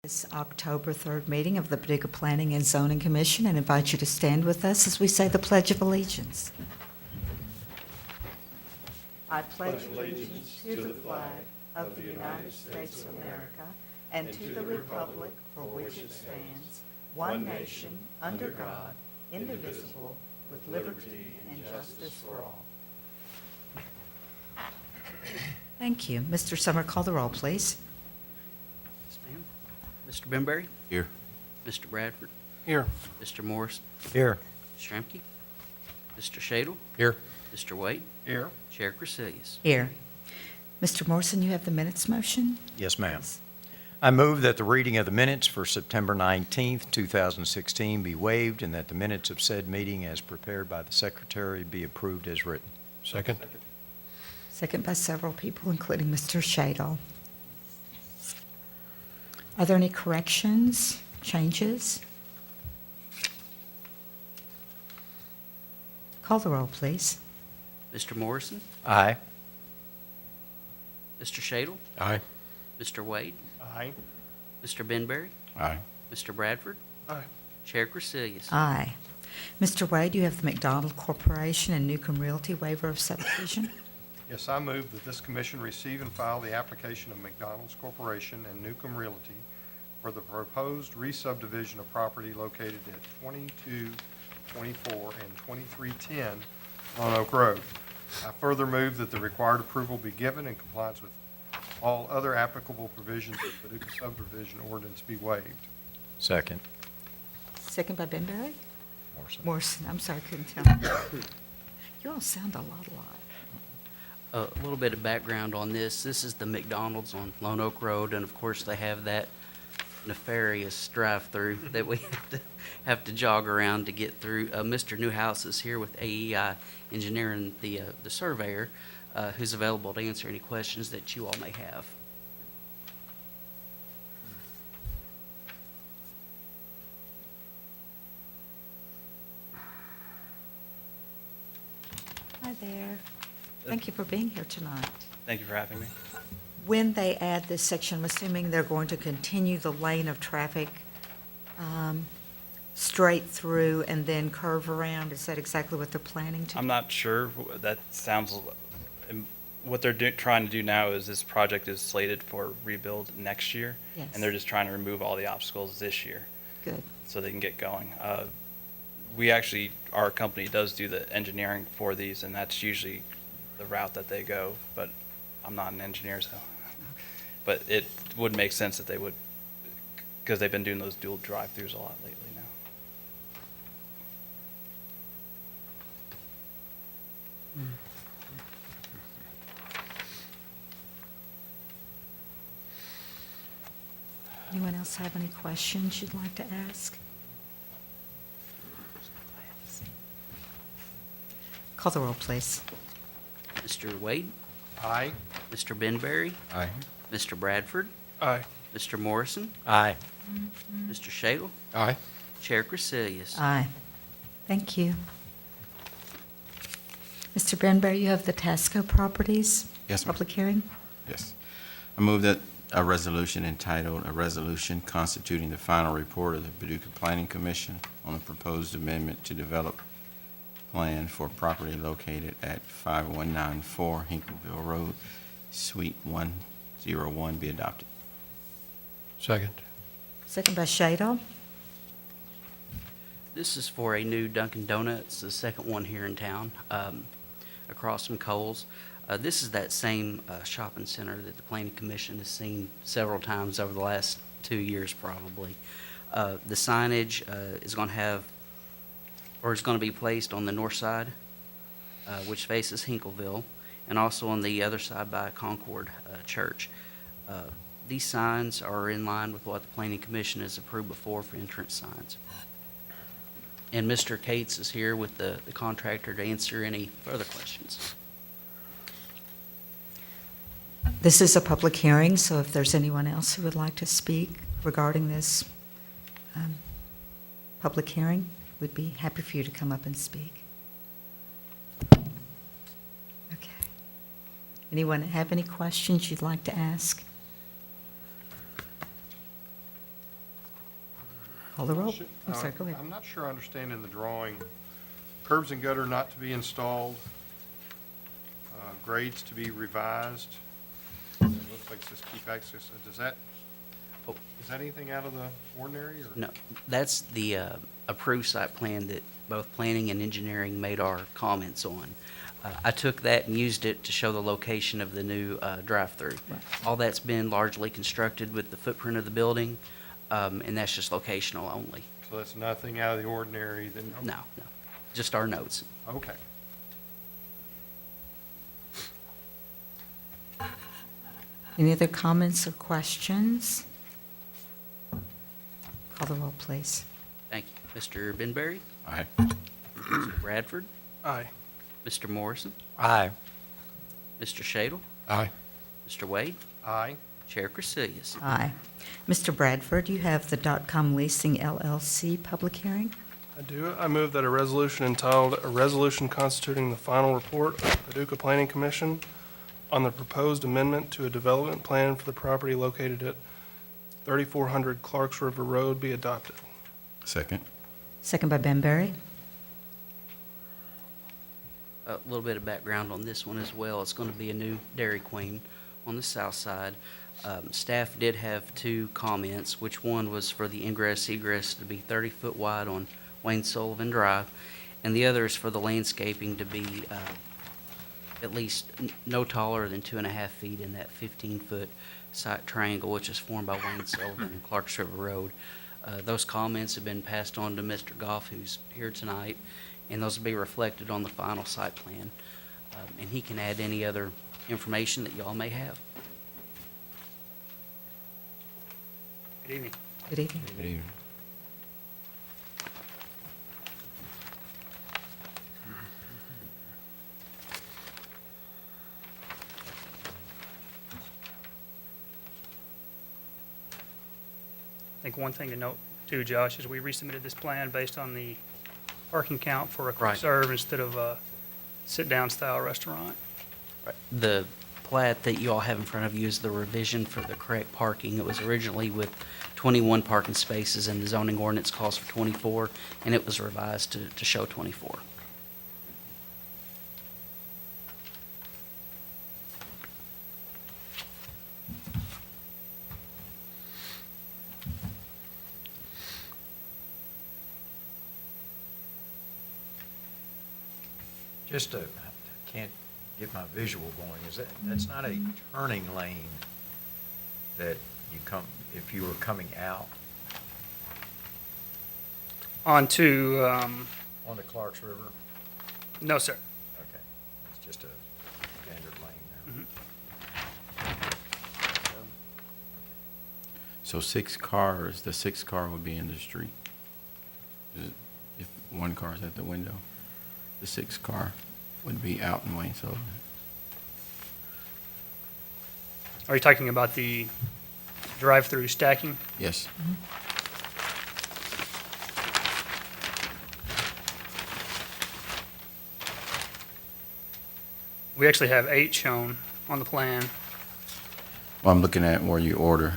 This October 3rd meeting of the Paducah Planning and Zoning Commission, and invite you to stand with us as we say the Pledge of Allegiance. I pledge allegiance to the flag of the United States of America and to the republic for which it stands, one nation, under God, indivisible, with liberty and justice for all. Thank you. Mr. Summer, call the roll, please. Mr. Benberry? Here. Mr. Bradford? Here. Mr. Morris? Here. Mr. Shramke? Mr. Shadle? Here. Mr. Wade? Here. Chair Cresilius? Here. Mr. Morrison, you have the minutes motion? Yes, ma'am. I move that the reading of the minutes for September 19th, 2016 be waived and that the minutes of said meeting as prepared by the secretary be approved as written. Second. Second by several people, including Mr. Shadle. Are there any corrections, changes? Call the roll, please. Mr. Morrison? Aye. Mr. Shadle? Aye. Mr. Wade? Aye. Mr. Benberry? Aye. Mr. Bradford? Aye. Chair Cresilius? Aye. Mr. Wade, you have the McDonald Corporation and Newcomb Realty waiver of subdivision. Yes, I move that this commission receive and file the application of McDonald's Corporation and Newcomb Realty for the proposed re-subdivision of property located at 2224 and 2310 Lone Oak Road. I further move that the required approval be given in compliance with all other applicable provisions of the Paducah subdivision ordinance be waived. Second. Second by Benberry? Morrison. Morrison, I'm sorry, I couldn't tell. You all sound a lot alike. A little bit of background on this. This is the McDonald's on Lone Oak Road, and of course they have that nefarious drive-through that we have to jog around to get through. Mr. Newhouse is here with AEI Engineering, the surveyor, who's available to answer any questions that you all may have. Hi there. Thank you for being here tonight. Thank you for having me. When they add this section, I'm assuming they're going to continue the lane of traffic straight through and then curve around? Is that exactly what they're planning to do? I'm not sure. That sounds. What they're trying to do now is this project is slated for rebuild next year, Yes. and they're just trying to remove all the obstacles this year Good. so they can get going. We actually, our company does do the engineering for these, and that's usually the route that they go. But I'm not an engineer, so. But it would make sense that they would, because they've been doing those dual drive-throughs a lot lately now. Anyone else have any questions you'd like to ask? Call the roll, please. Mr. Wade? Aye. Mr. Benberry? Aye. Mr. Bradford? Aye. Mr. Morrison? Aye. Mr. Shadle? Aye. Chair Cresilius? Aye. Thank you. Mr. Benberry, you have the Tasco Properties Yes, ma'am. public hearing? Yes. I move that a resolution entitled, "A Resolution Constituting the Final Report of the Paducah Planning Commission on a Proposed Amendment to Develop Plan for Property Located at 5194 Hinkleville Road, Suite 101 be adopted." Second. Second by Shadle. This is for a new Dunkin' Donuts, the second one here in town, across from Kohl's. This is that same shopping center that the Planning Commission has seen several times over the last 2 years, probably. The signage is going to have, or is going to be placed on the north side, which faces Hinkleville, and also on the other side by Concord Church. These signs are in line with what the Planning Commission has approved before for entrance signs. And Mr. Cates is here with the contractor to answer any further questions. This is a public hearing, so if there's anyone else who would like to speak regarding this public hearing, we'd be happy for you to come up and speak. Okay. Anyone have any questions you'd like to ask? Call the roll. Should- I'm sorry, go ahead. I'm not sure I understand in the drawing, curbs and gutter not to be installed, grades to be revised. And it looks like it says keep access. Is that anything out of the ordinary, or? No, that's the approved site plan that both planning and engineering made our comments on. I took that and used it to show the location of the new drive-through. Right. All that's been largely constructed with the footprint of the building, and that's just locational only. So that's nothing out of the ordinary then? No, just our notes. Okay. Any other comments or questions? Call the roll, please. Thank you. Mr. Benberry? Aye. Mr. Bradford? Aye. Mr. Morrison? Aye. Mr. Shadle? Aye. Mr. Wade? Aye. Chair Crecilius? Aye. Mr. Bradford, you have the .com Leasing LLC public hearing. I do. I move that a resolution entitled, "A Resolution Constituting the Final Report of the Paducah Planning Commission on the Proposed Amendment to a Development Plan for the Property Located at 3400 Clarks River Road" be adopted. Second. Second by Benberry. A little bit of background on this one as well. It's going to be a new Dairy Queen on the south side. Staff did have two comments, which one was for the ingress egress to be 30-foot wide on Wayne Sullivan Drive, and the other is for the landscaping to be at least no taller than 2.5 feet in that 15-foot site triangle, which is formed by Wayne Sullivan and Clarks River Road. Those comments have been passed on to Mr. Goff, who's here tonight, and those will be reflected on the final site plan. And he can add any other information that y'all may have. Good evening. Good evening. Good evening. I think one thing to note too, Josh, is we resubmitted this plan based on the parking count for a quick Right. serve instead of a sit-down style restaurant. The plat that you all have in front of you is the revision for the correct parking. It was originally with 21 parking spaces, and the zoning ordinance calls for 24, and it was revised to show 24. Just I can't get my visual going. That's not a turning lane that you come, if you were coming out On to, on the Clarks River? no, sir. Okay, it's just a standard lane there. So 6 cars, the 6th car would be in the street. If one car's at the window, the 6th car would be out in Wayne Sullivan. Are you talking about the drive-through stacking? Yes. We actually have 8 shown on the plan. Well, I'm looking at where you order.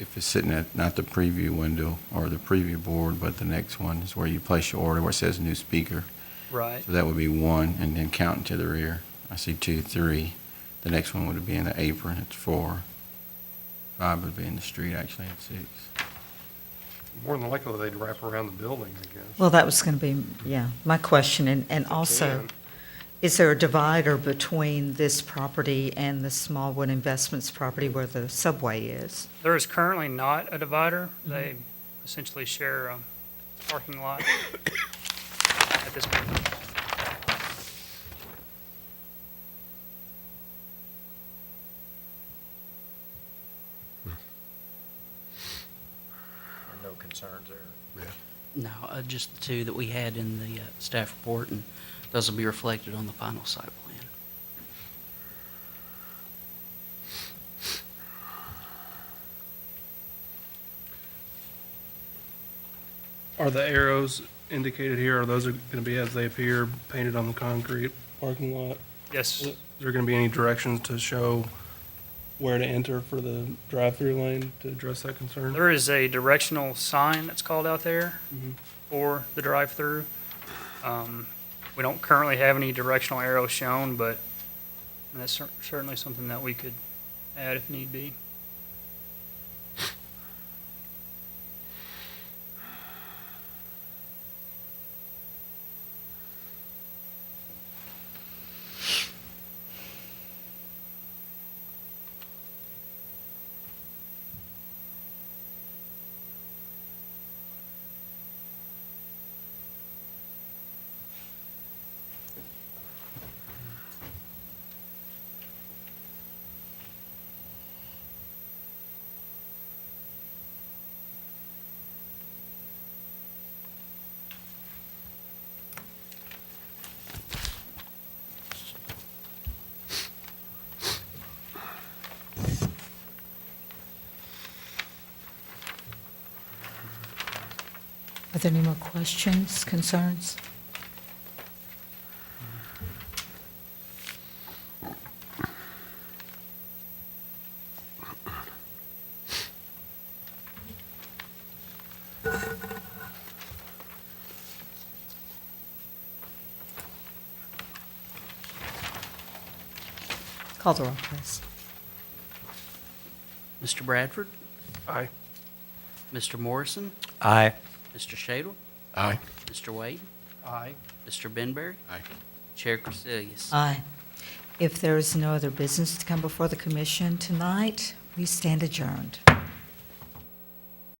If it's sitting at not the preview window or the preview board, but the next one is where you place your order, where it says new speaker. Right. So that would be 1, and then counting to the rear. I see 2, 3. The next one would be in the apron, it's 4. 5 would be in the street, actually, at 6. More than likely, they'd wrap around the building, I guess. Well, that was going to be, yeah, my question. And also, can. is there a divider between this property and the Smallwood Investments property where the subway is? There is currently not a divider. They essentially share a parking lot at this point. There are no concerns there? No, just the two that we had in the staff report, and those will be reflected on the final site plan. Are the arrows indicated here, are those going to be as they appear, painted on the concrete parking lot? Yes, Is there going to be any directions to show where to enter for the drive-through lane to address that concern? There is a directional sign that's called out there Mhm. for the drive-through. We don't currently have any directional arrows shown, but that's certainly something that we could add if need be. Are there any more questions, concerns? Call the roll, please. Mr. Bradford, Aye. Mr. Morrison, Aye. Mr. Shadle, Aye. Mr. Wade, Aye. Mr. Benberry, Aye. Chair Cresilius. Aye. If there is no other business to come before the commission tonight, we stand adjourned.